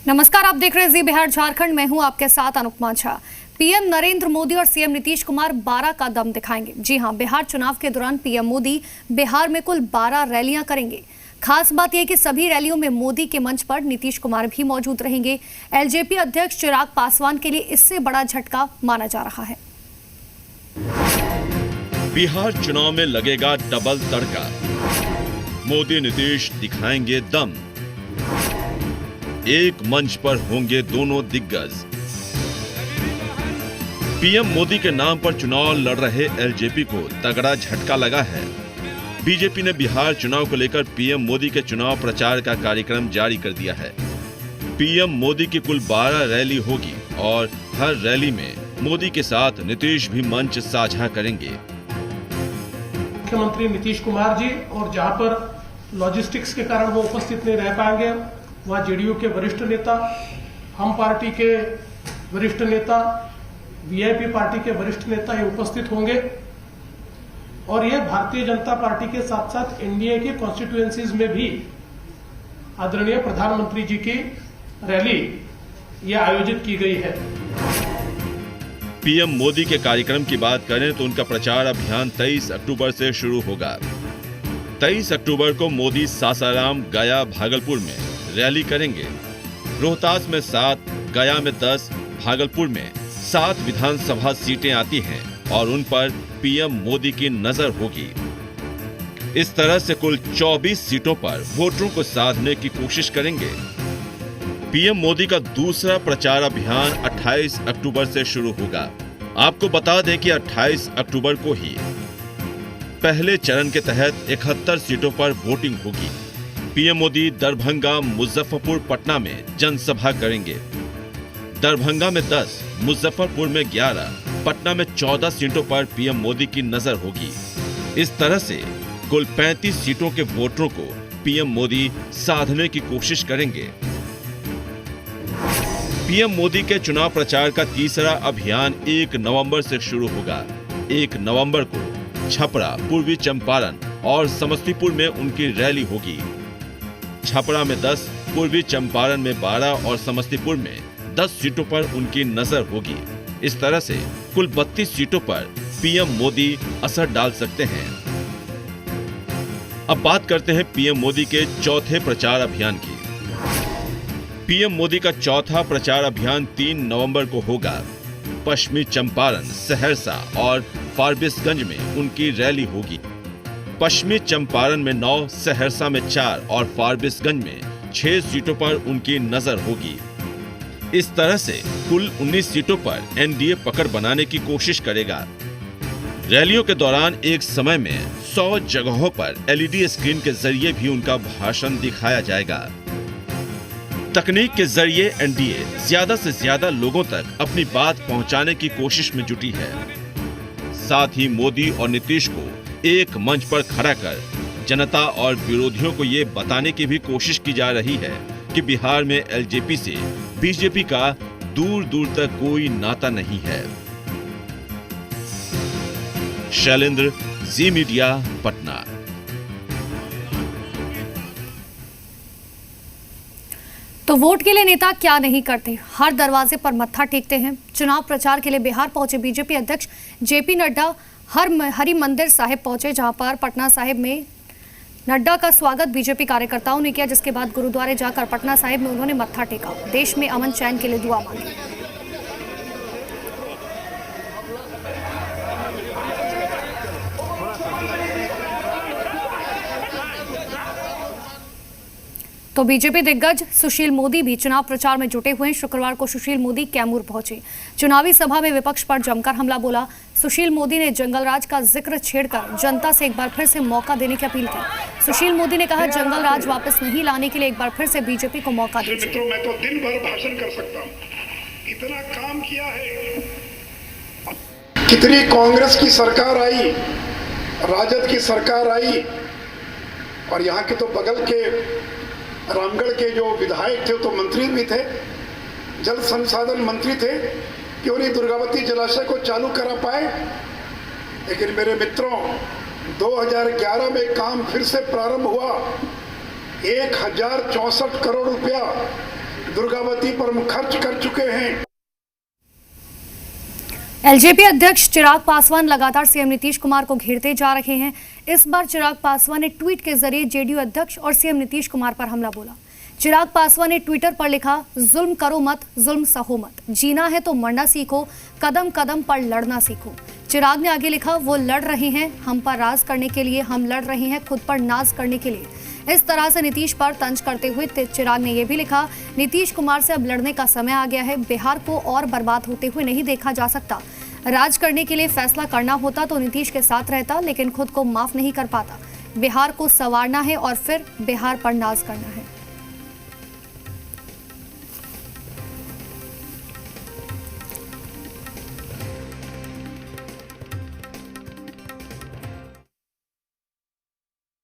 नमस्कार, आप देख रहे हैं जी बिहार झारखंड। मैं हूं आपके साथ अनुपमा झा। पीएम नरेंद्र मोदी और सीएम नीतीश कुमार 12 का दम दिखाएंगे। जी हां, बिहार चुनाव के दौरान पीएम मोदी बिहार में कुल 12 रैलियां करेंगे। खास बात यह कि सभी रैलियों में मोदी के मंच पर नीतीश कुमार भी मौजूद रहेंगे। एलजेपी अध्यक्ष चिराग पासवान के लिए इससे बड़ा झटका माना जा रहा है। बिहार चुनाव में लगेगा डबल तड़का। मोदी नीतीश दिखाएंगे दम। एक मंच पर होंगे दोनों दिग्गज। पीएम मोदी के नाम पर चुनाव लड़ रहे एलजेपी को तगड़ा झटका लगा है। बीजेपी ने बिहार चुनाव को लेकर पीएम मोदी के चुनाव प्रचार का कार्यक्रम जारी कर दिया है। पीएम मोदी की कुल 12 रैली होगी और हर रैली में मोदी के साथ नीतीश भी मंच साझा करेंगे। मुख्यमंत्री नीतीश कुमार जी, और जहां पर लॉजिस्टिक्स के कारण वो उपस्थित नहीं रह पाएंगे, वहां जेडीयू के वरिष्ठ नेता, हम पार्टी के वरिष्ठ नेता, वीआईपी पार्टी के वरिष्ठ नेता ये उपस्थित होंगे। और ये भारतीय जनता पार्टी के साथ साथ एनडीए की कॉन्स्टिट्यूएंसीज में भी आदरणीय प्रधानमंत्री जी की रैली ये आयोजित की गई है। पीएम मोदी के कार्यक्रम की बात करें तो उनका प्रचार अभियान 23 अक्टूबर से शुरू होगा। 23 अक्टूबर को मोदी सासाराम, गया, भागलपुर में रैली करेंगे। रोहतास में 7, गया में 10, भागलपुर में 7 विधानसभा सीटें आती हैं और उन पर पीएम मोदी की नजर होगी। इस तरह से कुल 24 सीटों पर वोटरों को साधने की कोशिश करेंगे। पीएम मोदी का दूसरा प्रचार अभियान 28 अक्टूबर से शुरू होगा। आपको बता दें कि 28 अक्टूबर को ही पहले चरण के तहत 71 सीटों पर वोटिंग होगी। पीएम मोदी दरभंगा, मुजफ्फरपुर, पटना में जनसभा करेंगे। दरभंगा में 10, मुजफ्फरपुर में 11, पटना में 14 सीटों पर पीएम मोदी की नजर होगी। इस तरह से कुल 35 सीटों के वोटरों को पीएम मोदी साधने की कोशिश करेंगे। पीएम मोदी के चुनाव प्रचार का तीसरा अभियान 1 नवंबर से शुरू होगा। 1 नवंबर को छपरा, पूर्वी चंपारण और समस्तीपुर में उनकी रैली होगी। छपरा में 10, पूर्वी चंपारण में 12 और समस्तीपुर में 10 सीटों पर उनकी नजर होगी। इस तरह से कुल 32 सीटों पर पीएम मोदी असर डाल सकते हैं। अब बात करते हैं पीएम मोदी के चौथे प्रचार अभियान की। पीएम मोदी का चौथा प्रचार अभियान 3 नवंबर को होगा। पश्चिमी चंपारण, सहरसा और फारबिसगंज में उनकी रैली होगी। पश्चिमी चंपारण में 9, सहरसा में 4 और फारबिसगंज में 6 सीटों पर उनकी नजर होगी। इस तरह से कुल 19 सीटों पर एनडीए पकड़ बनाने की कोशिश करेगा। रैलियों के दौरान एक समय में 100 जगहों पर एलईडी स्क्रीन के जरिए भी उनका भाषण दिखाया जाएगा। तकनीक के जरिए एनडीए ज्यादा से ज्यादा लोगों तक अपनी बात पहुंचाने की कोशिश में जुटी है। साथ ही मोदी और नीतीश को एक मंच पर खड़ा कर जनता और विरोधियों को ये बताने की भी कोशिश की जा रही है कि बिहार में एलजेपी से बीजेपी का दूर दूर तक कोई नाता नहीं है। शैलेंद्र, जी मीडिया, पटना। तो वोट के लिए नेता क्या नहीं करते, हर दरवाजे पर मत्था टेकते हैं। चुनाव प्रचार के लिए बिहार पहुंचे बीजेपी अध्यक्ष जेपी नड्डा हरि मंदिर साहिब पहुंचे, जहां पर पटना साहिब में नड्डा का स्वागत बीजेपी कार्यकर्ताओं ने किया, जिसके बाद गुरुद्वारे जाकर पटना साहिब में उन्होंने मत्था टेका। देश में अमन चैन के लिए दुआ मांगी। तो बीजेपी दिग्गज सुशील मोदी भी चुनाव प्रचार में जुटे हुए हैं। शुक्रवार को सुशील मोदी कैमूर पहुंचे। चुनावी सभा में विपक्ष पर जमकर हमला बोला। सुशील मोदी ने जंगलराज का जिक्र छेड़कर जनता से एक बार फिर से मौका देने की अपील की। सुशील मोदी ने कहा, जंगलराज वापस नहीं लाने के लिए एक बार फिर से बीजेपी को मौका दीजिए। मित्रों, मैं तो दिन भर भाषण कर सकता हूँ, इतना काम किया है। कितनी कांग्रेस की सरकार आई, राजद की सरकार आई, और यहाँ के तो बगल के रामगढ़ के जो विधायक थे तो मंत्री भी थे, जल संसाधन मंत्री थे, क्यों नहीं दुर्गावती जलाशय को चालू करा पाए। लेकिन मेरे मित्रों, 2011 में काम फिर से प्रारंभ हुआ। 1064 करोड़ रुपया दुर्गावती पर खर्च कर चुके हैं। एलजेपी अध्यक्ष चिराग पासवान लगातार सीएम नीतीश कुमार को घेरते जा रहे हैं। इस बार चिराग पासवान ने ट्वीट के जरिए जेडीयू अध्यक्ष और सीएम नीतीश कुमार पर हमला बोला। चिराग पासवान ने ट्विटर पर लिखा, जुल्म करो मत, जुल्म सहो मत, जीना है तो मरना सीखो, कदम कदम पर लड़ना सीखो। चिराग ने आगे लिखा, वो लड़ रहे हैं हम पर राज करने के लिए, हम लड़ रहे हैं खुद पर नाज करने के लिए। इस तरह से नीतीश पर तंज करते हुए चिराग ने यह भी लिखा, नीतीश कुमार से अब लड़ने का समय आ गया है। बिहार को और बर्बाद होते हुए नहीं देखा जा सकता। राज करने के लिए फैसला करना होता तो नीतीश के साथ रहता, लेकिन खुद को माफ नहीं कर पाता। बिहार को संवारना है और फिर बिहार पर नाज करना है।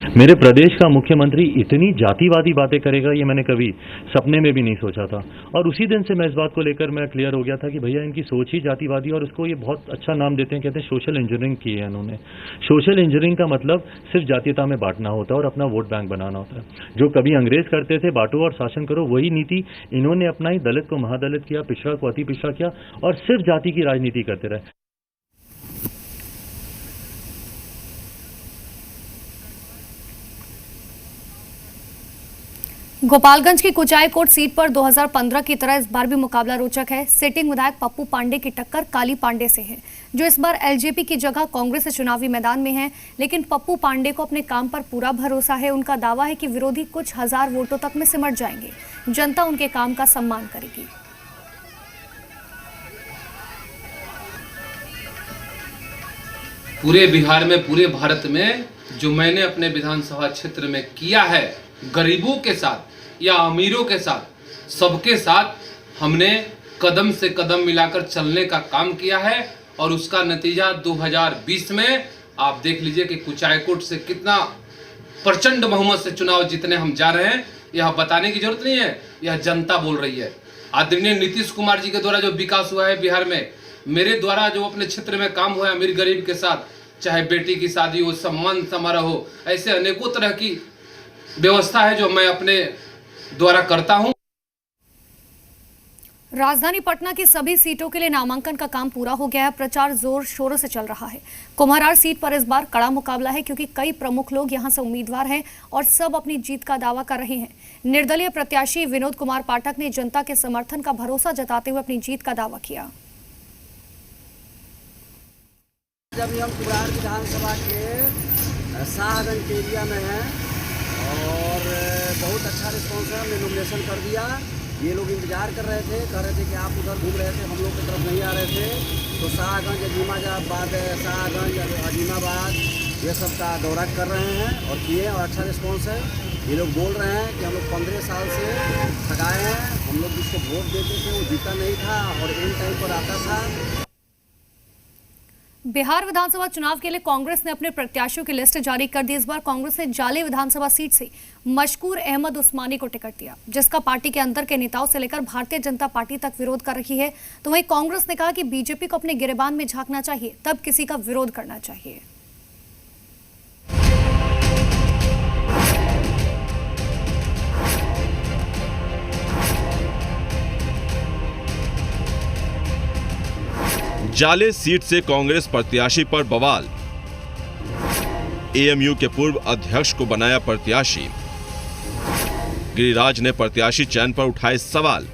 मेरे प्रदेश का मुख्यमंत्री इतनी जातिवादी बातें करेगा ये मैंने कभी सपने में भी नहीं सोचा था। और उसी दिन से मैं इस बात को लेकर मैं क्लियर हो गया था कि भैया इनकी सोच ही जातिवादी, और उसको ये बहुत अच्छा नाम देते हैं, कहते हैं सोशल इंजीनियरिंग की है इन्होंने। सोशल इंजीनियरिंग का मतलब सिर्फ जातीयता में बांटना होता है और अपना वोट बैंक बनाना होता है। जो कभी अंग्रेज करते थे, बांटो और शासन करो, वही नीति इन्होंने अपनाई। दलित को महादलित किया, पिछड़ा को अति पिछड़ा किया और सिर्फ जाति की राजनीति करते रहे। गोपालगंज की कुचायकोट सीट पर 2015 की तरह इस बार भी मुकाबला रोचक है। सिटिंग विधायक पप्पू पांडे की टक्कर काली पांडे से है, जो इस बार एलजेपी की जगह कांग्रेस से चुनावी मैदान में है। लेकिन पप्पू पांडे को अपने काम पर पूरा भरोसा है। उनका दावा है कि विरोधी कुछ हजार वोटों तक में सिमट जाएंगे। जनता उनके काम का सम्मान करेगी। पूरे बिहार में, पूरे भारत में जो मैंने अपने विधानसभा क्षेत्र में किया है, गरीबों के साथ या अमीरों के साथ, सबके साथ हमने कदम से कदम मिलाकर चलने का काम किया है। और उसका नतीजा 2020 में आप देख लीजिए कि कुचायकोट से कितना प्रचंड बहुमत से चुनाव जीतने हम जा रहे हैं। यह बताने की जरूरत नहीं है, यह जनता बोल रही है। आदरणीय नीतीश कुमार जी के द्वारा जो विकास हुआ है बिहार में, मेरे द्वारा जो अपने क्षेत्र में काम हुआ है अमीर गरीब के साथ, चाहे बेटी की शादी हो, सम्मान समारोह हो, ऐसे अनेकों तरह की व्यवस्था है जो मैं अपने द्वारा करता हूं। राजधानी पटना की सभी सीटों के लिए नामांकन का काम पूरा हो गया है। प्रचार जोर शोरों से चल रहा है। कुम्हरार सीट पर इस बार कड़ा मुकाबला है, क्योंकि कई प्रमुख लोग यहां से उम्मीदवार हैं और सब अपनी जीत का दावा कर रहे हैं। निर्दलीय प्रत्याशी विनोद कुमार पाठक ने जनता के समर्थन का भरोसा जताते हुए अपनी जीत का दावा किया। जब हम कुम्हरार विधानसभा के शाहगंज एरिया में हैं और बहुत अच्छा रिस्पॉन्स है, हमने नॉमिनेशन कर दिया। ये लोग इंतजार कर रहे थे, कह रहे थे कि आप उधर घूम रहे थे, हम लोग की तरफ नहीं आ रहे थे। तो शाहगंज, अजीमाबाद, शाहगंज, अजीमाबाद ये सब का दौरा कर रहे हैं और किए, और अच्छा रिस्पॉन्स है। ये लोग बोल रहे हैं कि हम लोग 15 साल से ठगाए हैं, हम लोग जिसको वोट देते थे वो जीता नहीं था और इन टाइम पर आता था। बिहार विधानसभा चुनाव के लिए कांग्रेस ने अपने प्रत्याशियों की लिस्ट जारी कर दी। इस बार कांग्रेस ने जाले विधानसभा सीट से मशकूर अहमद उस्मानी को टिकट दिया, जिसका पार्टी के अंदर के नेताओं से लेकर भारतीय जनता पार्टी तक विरोध कर रही है। तो वहीं कांग्रेस ने कहा कि बीजेपी को अपने गिरेबान में झांकना चाहिए, तब किसी का विरोध करना चाहिए। जाले सीट से कांग्रेस प्रत्याशी पर बवाल। एएमयू के पूर्व अध्यक्ष को बनाया प्रत्याशी। गिरिराज ने प्रत्याशी चयन पर उठाए सवाल।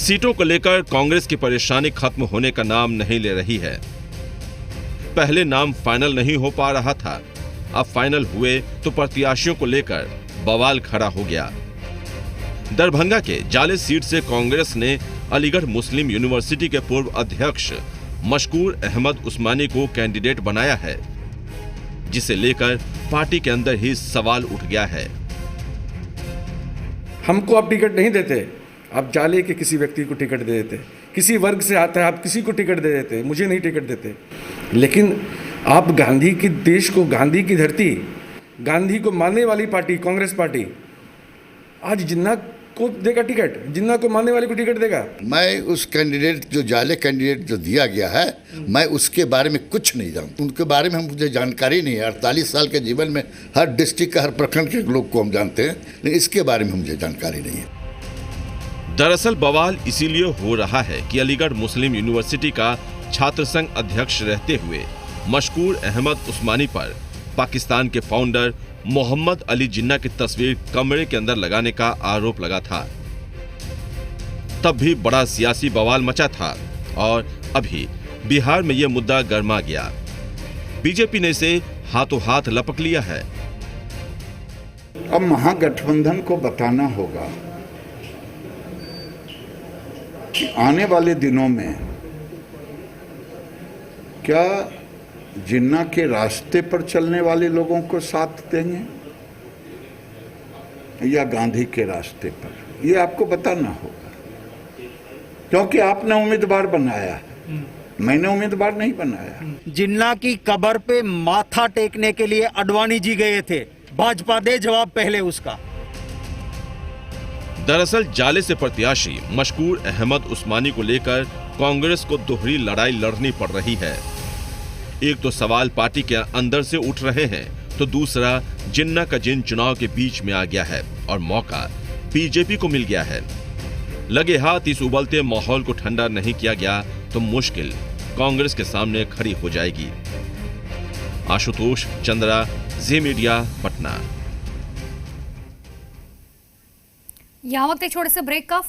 सीटों को लेकर कांग्रेस की परेशानी खत्म होने का नाम नहीं ले रही है। पहले नाम फाइनल नहीं हो पा रहा था, अब फाइनल हुए तो प्रत्याशियों को लेकर बवाल खड़ा हो गया। दरभंगा के जाले सीट से कांग्रेस ने अलीगढ़ मुस्लिम यूनिवर्सिटी के पूर्व अध्यक्ष मशकूर अहमद उस्मानी को कैंडिडेट बनाया है, जिसे लेकर पार्टी के अंदर ही सवाल उठ गया है। हमको आप टिकट नहीं देते, आप जाले के किसी व्यक्ति को टिकट दे देते। किसी वर्ग से आता है, आप किसी को टिकट दे देते, मुझे नहीं टिकट देते। लेकिन आप गांधी की देश को, गांधी की धरती, गांधी को मानने वाली पार्टी कांग्रेस पार्टी आज जिन्ना को देगा टिकट, जिन्ना को मानने वाले को टिकट देगा। मैं उस कैंडिडेट जो जाले कैंडिडेट जो दिया गया है, मैं उसके बारे में कुछ नहीं जानता। उनके बारे में मुझे जानकारी नहीं है। 48 साल के जीवन में हर डिस्ट्रिक्ट का, हर प्रखंड के लोग को हम जानते हैं, लेकिन इसके बारे में मुझे जानकारी नहीं है। दरअसल बवाल इसीलिए हो रहा है कि अलीगढ़ मुस्लिम यूनिवर्सिटी का छात्र संघ अध्यक्ष रहते हुए मशकूर अहमद उस्मानी पर पाकिस्तान के फाउंडर मोहम्मद अली जिन्ना की तस्वीर कमरे के अंदर लगाने का आरोप लगा था। तब भी बड़ा सियासी बवाल मचा था और अभी बिहार में यह मुद्दा गर्मा गया। बीजेपी ने इसे हाथों हाथ लपक लिया है। अब महागठबंधन को बताना होगा कि आने वाले दिनों में क्या जिन्ना के रास्ते पर चलने वाले लोगों को साथ देंगे या गांधी के रास्ते पर, ये आपको बताना होगा, क्योंकि आपने उम्मीदवार बनाया है, मैंने उम्मीदवार नहीं बनाया। जिन्ना की कब्र पे माथा टेकने के लिए अडवाणी जी गए थे, भाजपा दे जवाब पहले उसका। दरअसल जाले से प्रत्याशी मशकूर अहमद उस्मानी को लेकर कांग्रेस को दोहरी लड़ाई लड़नी पड़ रही है। एक तो सवाल पार्टी के अंदर से उठ रहे हैं, तो दूसरा जिन्ना का जिन चुनाव के बीच में आ गया है और मौका बीजेपी को मिल गया है। लगे हाथ इस उबलते माहौल को ठंडा नहीं किया गया तो मुश्किल कांग्रेस के सामने खड़ी हो जाएगी। आशुतोष चंद्रा, जी मीडिया, पटना। यहाँ वक्त एक छोटे से ब्रेक का।